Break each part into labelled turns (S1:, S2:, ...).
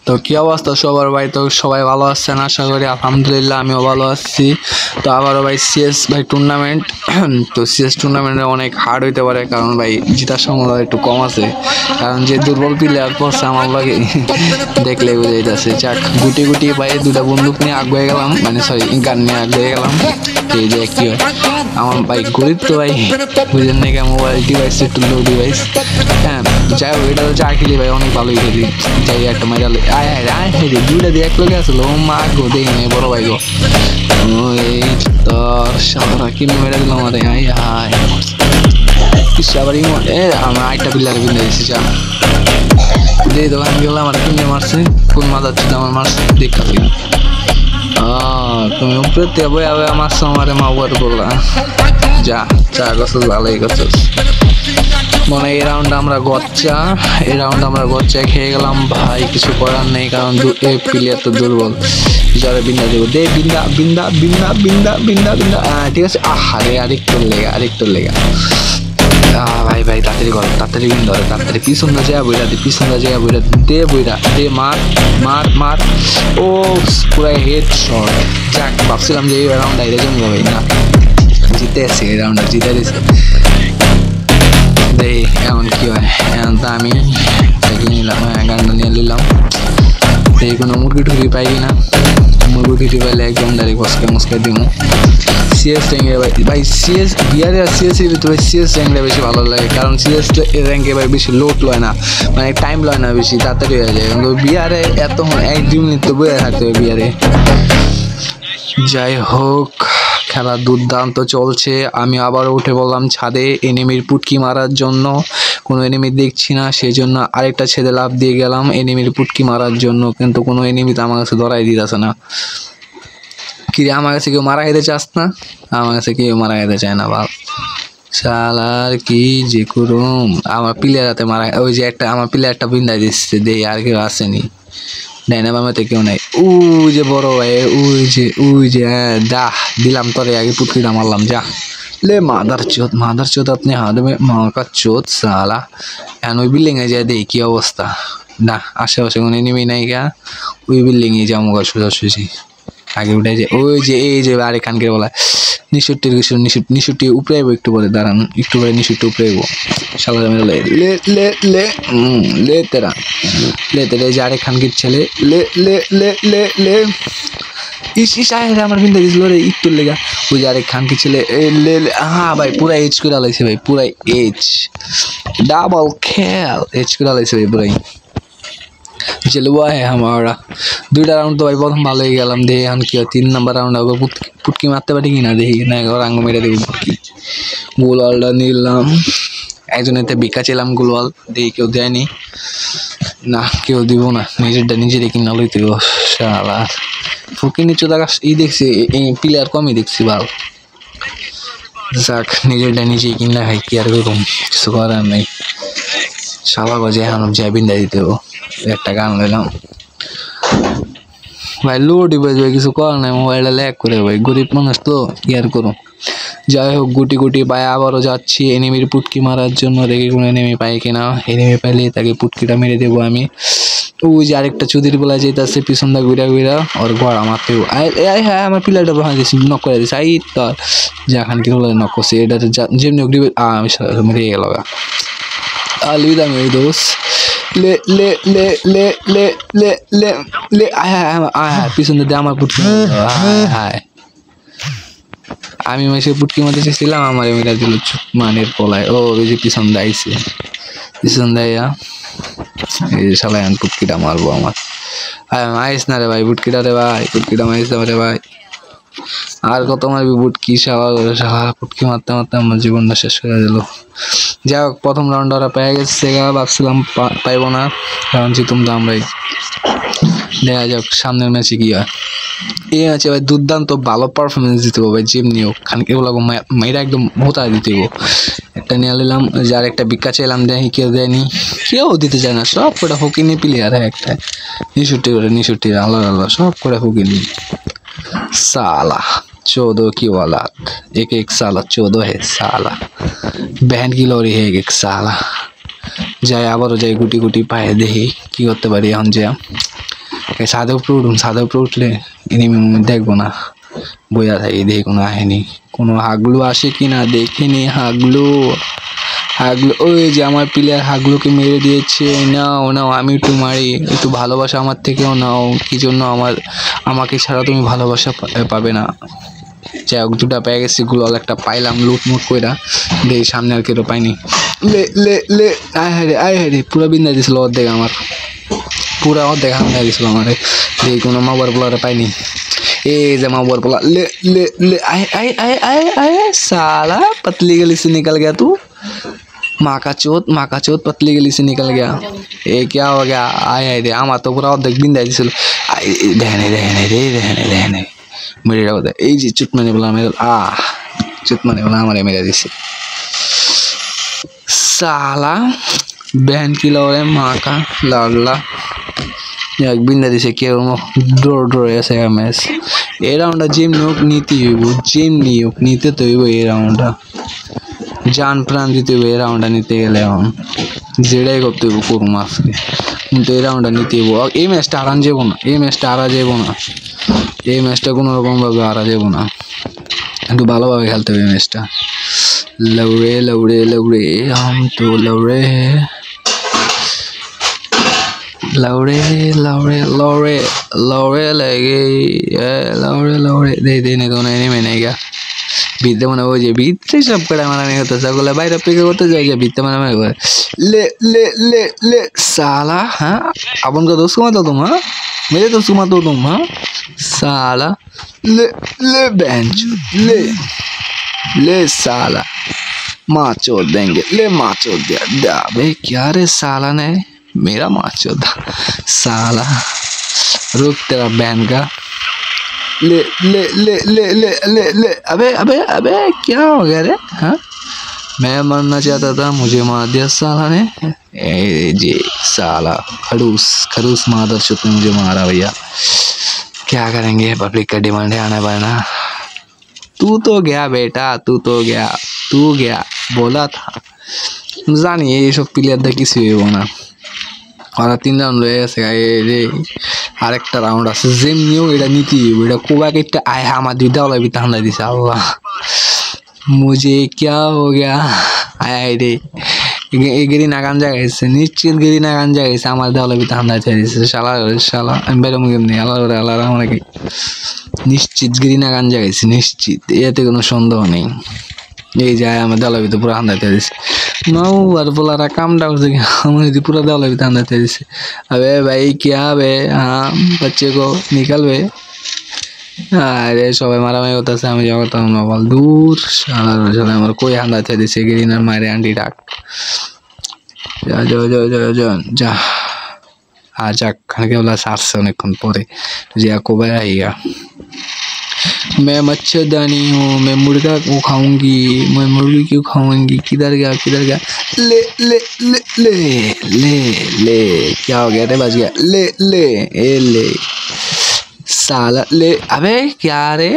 S1: তো কি অবস্থা সবার ভাই? তো সবাই ভালো আছেন আশা করি, আলহামদুলিল্লাহ আমিও ভালো আছি। তো আবারও ভাই সিএস ভাই টুর্নামেন্ট। তো সিএস টুর্নামেন্টে অনেক হার্ড হইতে পারে, কারণ ভাই জিতার সম্ভাবনা একটু কম আছে, কারণ যে দুর্বল প্লেয়ার পড়ছে আমার লাগে দেখলে বুঝে যাচ্ছে। যাক, গুটি গুটি ভাই দুটা বন্দুক নিয়ে আগে গেলাম, মানে সরি গান নিয়ে আগে গেলাম। এই যে কি হয় আমার ভাই গরিব তো ভাই, বুঝেন নাকি, মোবাইল ডিভাইস একটু লো ডিভাইস। হ্যাঁ যাই হোক, এটা তো চা খেলি ভাই অনেক ভালোই খেলি। যাই একটা মাইরালে আয় হায় আয় হায় রে, দুইটা দিয়ে এক লোকে আসলো মা গো, দেখি নাই বড় ভাই গো। এই তোর সারা কিনে মেরে দিলাম আরে আয় হায়। আবার আমার আরেকটা পিলারে কিনে দিয়েছি চা। যে দোকান গেলাম আমার কিনে মারছে, কোন মাদার ছিল আমার মারছে দেখাচ্ছি। তুমি উপরে থেকে বই আবে আমার সমারে মাওয়ার বললা যা চা গছস ভালোই গছস। মনে এই রাউন্ড আমরা গচ্চা খেয়ে গেলাম ভাই, কিছু করার নেই, কারণ প্লেয়ার তো দুর্বল। জ্বরে বিন্দা দেবো দে, বিন্দা বিন্দা বিন্দা বিন্দা বিন্দা বিন্দা। ঠিক আছে, আহারে আরেকটু লেগা ভাই ভাই তাড়াতাড়ি কর, তাড়াতাড়ি বিন্দু ধরে, তাড়াতাড়ি পিছন না যায় বইরা দে, পিছন না যায় বইরা দে, বইরা দে, মার মার মার। ও পুরাই হেড শট। যাক, ভাবছিলাম যে এই রাউন্ড আইরে জমবে ভাই, না জিতে আসছি, এই রাউন্ডটা জিতে দিছে। দেই এমন কি হয়, এখন তো আমি নিলাম, গানটা নিয়ে নিলাম। এই কোনো মুরগি টুরগি পাই কিনা, মুরগি টুরগি পাইলে একদম ডাইরেক্ট মস্কা দিব। সিএস র্যাঙ্কে ভাই সিএস বিআরে আর সিএসের ভিতরে সিএস র্যাঙ্কটা বেশি ভালো লাগে, কারণ সিএস র্যাঙ্কে ভাই বেশি লোড লয় না, মানে টাইম লয় না, বেশি তাড়াতাড়ি হয়ে যায়। কিন্তু বিআরে এত 1-2 মিনিট তো বয়ে থাকতে হবে বিআরে। যাই হোক, খেলা দুর্দান্ত চলছে। আমি আবার উঠে বললাম ছাদে এনিমির পুটকি মারার জন্য। কোনো এনিমি দেখছি না, সেই জন্য আরেকটা ছেদে লাফ দিয়ে গেলাম এনিমির পুটকি মারার জন্য, কিন্তু কোনো এনিমি তো আমার কাছে ধরাই দিতেছে না। কি আমার কাছে কেউ মারা খেতে চাস না? আমার কাছে কেউ মারা খেতে চায় না বাপ শালার, কি যে করুম। আমার প্লেয়ার হাতে মারা, ওই যে একটা আমার প্লেয়ারটা বিন্দায় দিচ্ছে, দেই আর কেউ আসেনি, ডাইনা বামাতে কেউ নাই। ওই যে বড় ভাই, ওই যে হ্যাঁ দাহ দিলাম তোরে, আগে পুটকিটা মারলাম যা। ले मादर चोत अपने हाथ में माँ का चोत साला। এখন ওই বিল্ডিং এ যায় দেখি কি অবস্থা। না আশেপাশে কোনো এনিমি নাই গা, ওই বিল্ডিং এ যাবো সোজাসুজি। আগে উঠে যে ওই যে এই যে আরেক খানকে বলা নিশুটি উপরে একটু পরে দাঁড়ান, একটু পরে নিশুটি উপরে শালা লে লে লে লে লে তেরা যে আরেক খানকির ছেলে লে লে লে লে লে আমার বিন্দা গেছিল রে একটু লেগা। ওই যে আরেক খানকি ছেলে লে হ্যাঁ ভাই পুরা এইচ করে আলাইছে ভাই, পুরাই এইচ ডাবল খেল এইচ করে আলাইছে ভাই পুরাই। चलुआ है हमारा। দুইটা রাউন্ড তো ভাই প্রথম ভালোই গেলাম, দেখি এখন কি হয় 3 নাম্বার রাউন্ড আগে পুটকি মারতে পারি কিনা দেখি, না আঙ্গ মেরে দেবো পুটকি। গোলওয়ালটা নিলাম, একজনেতে ভিক্ষা ছিলাম গোলওয়াল, দেখি কেউ দেয়নি, না কেউ দিব না, নিজেরটা নিজেরই কিনা লইতে শালা। ফুকি নিচু দেখা ই দেখছি, প্লেয়ার কমই দেখছি ভালো। যাক, নিজেরটা নিজেই কিনা খাই, কি আর করুম, কিছু করার নেই। শালা গজে এখন যাই বিন্দা দিতে একটা গান নিলাম ভাই, লোডই বাজবে, কিছু করার নাই, মোবাইলটা ল্যাগ করে ভাই, গরিব মানুষ তো কি আর করুম। যাই হোক, গুটি গুটি পায়ে আবারও যাচ্ছি এনিমির পুটকি মারার জন্য, দেখি কোনো এনিমি পাই কিনা। এনিমি পাইলে তাকে পুটকিটা মেরে দেবো আমি। ওই যে আরেকটা চুদির বলা যেতেছে পিছন দা ঘুরা ওর ঘর আমাকে হ্যাঁ আমার পিলারটা ভাঙা দিয়েছি, নক করে দিয়েছি। আই তোর যাখান কি নক করছি, এটা যেমনি আমি মেরে গেল अलविदा मेरे दोस्त। ले ले ले ले ले ले ले ले आया পিছনে দিয়ে আমার পুটকি হায়। আমি মেসে পুটকি মারতে চেয়েছিলাম, আমার মেরা দিল মানের পলায়। ও ওই যে পিছন দাইছে, পিছন দাইয়া এই যে শালা এখন পুটকিটা মারবো আমার। মারিস না রে ভাই পুটকিটা, রে ভাই পুটকিটা মারিস না রে ভাই। আর কত মারবি পুটকি, শালা পুটকি মারতে মারতে আমার জীবনটা শেষ করে দিল। যাই হোক, প্রথম রাউন্ড ওরা পেয়ে গেছে, ভাবছিলাম পাইব না, কারণ জিতুম তো আমরাই। দেখা যাক সামনের ম্যাচে কি হয়। এই ম্যাচে ভাই দুর্দান্ত ভালো পারফরমেন্স দিতে হবে ভাই, যেমনি হোক খানকে এগুলো মেয়েরা একদম ভোতা দিতে হবো। একটা নিয়ে নিলাম, যার একটা ভিক্ষা চাইলাম, দেখি কেউ দেয়নি, কেউ দিতে চায় না, সব করে হুকিনি প্লেয়ার। একটা নিশুটি আল্লাহ আল্লাহ সব করে হুকিনি साला 14 की औलाद, एक साला 14 है साला, बहन की लोरी है एक साला। যাই আবারও যাই গুটি গুটি পায়ে দেখি কি করতে পারি এখন। যে ছাদের উপরে উঠুন, ছাদের উপরে উঠলে এনিমি দেখবো না, বোঝা থাকে দেখি কোনো আহেনি, কোনো হাগলু আসে কি না দেখিনি। হাগলু ওই যে আমার প্লেয়ার হাগলুকে মেরে দিয়েছে। নাও নাও, আমি একটু মারি, একটু ভালোবাসা আমার থেকেও নাও। কি জন্য আমাকে ছাড়া তুমি ভালোবাসা পাবে না। যাই হোক, দুটা পেয়ে গেছি, গুলাল একটা পাইলাম লুটমুট কইরা, দেখি সামনে আর কেউ পাইনি। লে আয় রে পুরা বিন্দা দিছিল অর্ধেক, আমার পুরা অর্ধেক হামলা দিছিল আমারে। দেখি কোনো মাবার পোলারে পাইনি। এই যে मावर बोला ले ले ले आए आए आए आए आए साला पतली गली से निकल गया तू। माँ का चोत पतली गली से निकल गया। ये क्या हो गया? आए आए रे आमा तो पूरा देख बिंदा दिसल। रहने मेरे होता ए जी चुटमाने बोला मेरे चुटमाने बोला हमारे मेरे दिसे साला बहन की लौड़े माँ का लाडला এক বিন্দা দিছে কেউ ডোর এসে এমএস। এই রাউন্ডটা যেমনি হোক নিতে হইব, যেমনি হোক নিতে তো হইব। এই রাউন্ডটা জান প্রাণ দিতে হইব। এই রাউন্ডটা নিতে গেলে এখন যেটাই করতে হইব করুম আজকে, কিন্তু এই রাউন্ডটা নিতে হইব। এই ম্যাচটা হারান যাব না, এই ম্যাচটা হারা যাব না, এই ম্যাচটা কোনো রকম ভাবে হারা যাব না, একটু ভালোভাবে খেলতে হবে এই ম্যাচটা। লৌড়ে লৌড়ে লৌড়ে हम तो लौड़े लौड़े लौड़े लौड़े लौड़े लगे लौड़े दे नहीं तो नहीं मैंने क्या बीते मना वो जे बीते सब कड़ा मारा नहीं होता सब बोला भाई रप्पी का होता जाएगा बीते मना में ले ले ले ले साला। हाँ अपन का दोस्त को मत हो तुम, हाँ मेरे दोस्त को मत हो तुम, हाँ साला ले ले बेंच ले साला माँ चोद देंगे, ले माँ चोद दिया भाई। क्या रे साला ने मेरा माँ चोदा साला, रुक तेरा बहन का। ले ले ले ले ले ले ले अबे अबे अबे क्या हो गया रे? हाँ मैं मरना चाहता था, मुझे मार दिया साला ने। ए जी साला खड़ूस मादर चुत ने मुझे मारा भैया। क्या करेंगे, पब्लिक का डिमांड है आना पड़ना। तू तो गया बेटा, तू गया बोला था জানি এই সব প্লেয়ারদের কিছু হইব না। ওরা 3 রাউন্ড হয়ে গেছে, রে আরেকটা রাউন্ড আছে, যেমনিও এটা নিতে হইব। এটা কোবাকে একটা আয় আমার দুইটা ওলা বিতা হামলা দিছে। আল্লাহ मुझे क्या हो गया? আয় রে গিরি নাগান জায়গাছে, নিশ্চিত গিরি নাগান জায়গাছে, আমার দেওয়ালে বিতা হামলা দিছে। শালা আমি বেরোম কেমনি? আল্লাহ আমাকে নিশ্চিত গিরি নাগান জায়গাছে, নিশ্চিত, এতে কোনো সন্দেহ নেই। এই যায় আমার দেওয়ালে ভিতরে পুরো হামলা দিছে। माऊ और बोला रहा काम डाउन से हमारे पूरा दाल भी तांदा थे जैसे। अबे भाई क्या बे? हाँ बच्चे को निकल बे। अरे सबाई मारा मैं होता से हमें जाता हूँ ना बोल दूर शाला हमारे कोई हांदा थे जैसे ग्रीनर मारे आंटी डाक जा आज खाने के बोला 7 से उन्हें कौन पोरे तुझे आपको बताइएगा। मैं मच्छरदानी हूँ, मैं मुर्गा को खाऊंगी, मैं मुर्गी क्यों खाऊंगी? किधर गया ले ले ले ले ले ले क्या हो गया रे? बच गया। ले ले ले साला ले। अबे क्या रे,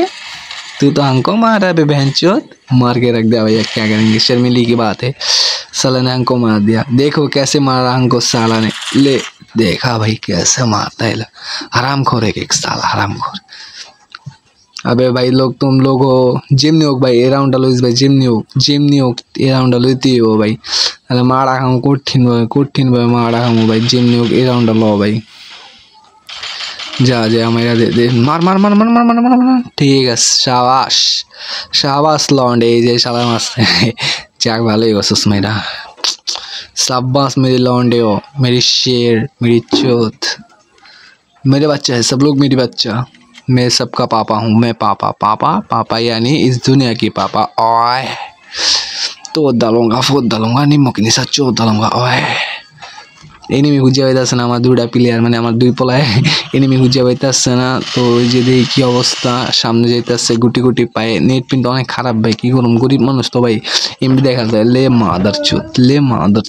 S1: तू तो हमको मारा बे बहनचोद, मार के रख दिया भैया। क्या करेंगे, शर्मिली की बात है। साला ने हमको मार दिया, देखो कैसे मारा हमको साला ने। ले देखा भाई कैसे मारता है, हरामखोर है एक साला हरामखोर। अबे भाई लोग तुम लोग हो जिमनी हो भाई, ए राउंड डालो इस भाई जिमनी हो ए राउंड डालो इतनी हो भाई। अरे मारा हम कोठिन भाई मारा हम भाई जिमनी हो ए राउंड डालो भाई। जा मेरा दे मार मार मार मार मार मार मार मार ठीक है। शाबाश लौंडे जे शाला मस्त जाग भालो ही बस मेरा। शाबाश मेरी लौंडे हो, मेरी शेर, मेरी चोत, मेरे बच्चा है सब लोग, मेरी बच्चा। मैं सबका पापा हूँ, मैं पापा यानी इस दुनिया की पापा। ओए तो डालूंगा फुट डालूंगा निमक निशा चोट डालूंगा। ओए एनिमी খুঁজে পাইতাছে না আমার দুইটা প্লেয়ার, মানে আমার দুই পলায় এনিমি খুঁজে পাইতাছে না। তো ওই যে দেখি কি অবস্থা, সামনে যাইতাছে গুটি গুটি পায়ে। নেট প্রিন্ট অনেক খারাপ ভাই, কি করুম, গরিব মানুষ তো ভাই। এমবি দেখা যায়। ले मादर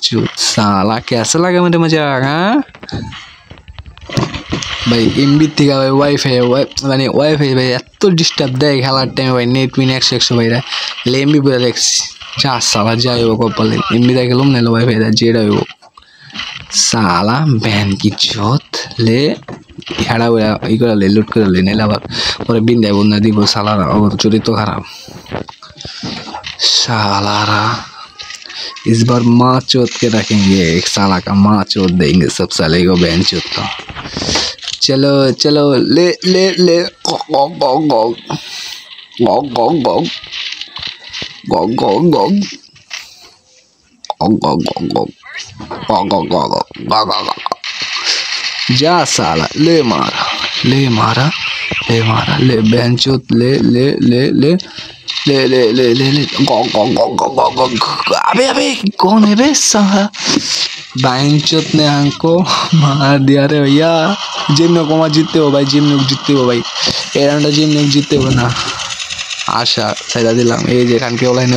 S1: चोत साला कैसा लगा मेरे मजाक? हाँ ভাই এমবি থেকে ভাই ওয়াইফাই মানে ওয়াইফাই ভাই এত ডিস্টার্ব দেয় খেলার টাইমে ভাই। নেট মিন 100 ভাইরা এমবি পুরো দেখছি। যা সালা যাই হোক কপালে এমবি দেখলাম না, ওয়াইফাই যেটা হইব। साला बहन की चोत ले हेड़ा हुआ ई कर ले लूट कर ले नहीं लगा और बिंदे बुंदे दी वो सालारा और चोरी तो खराब सालारा इस बार माँ चोत के रखेंगे एक साला का माँ चोत देंगे सब साले को बहन चोत का चलो चलो ले ले ले गो गो गो गो गो गो गो गो गो जा साला ले मारा ले बेंचोत ले ले ले ले ले ले ले ले ले गो गो गो गो गो गो अबे कौन है बे साला बेंचोत ने हमको मार दिया रे भैया जिम में कोमा जीतते हो भाई जिम में जीतते हो भाई ए राउंड जिम में जीतते हो ना आशा सैदा दिलाम ए जे खान के ऑनलाइन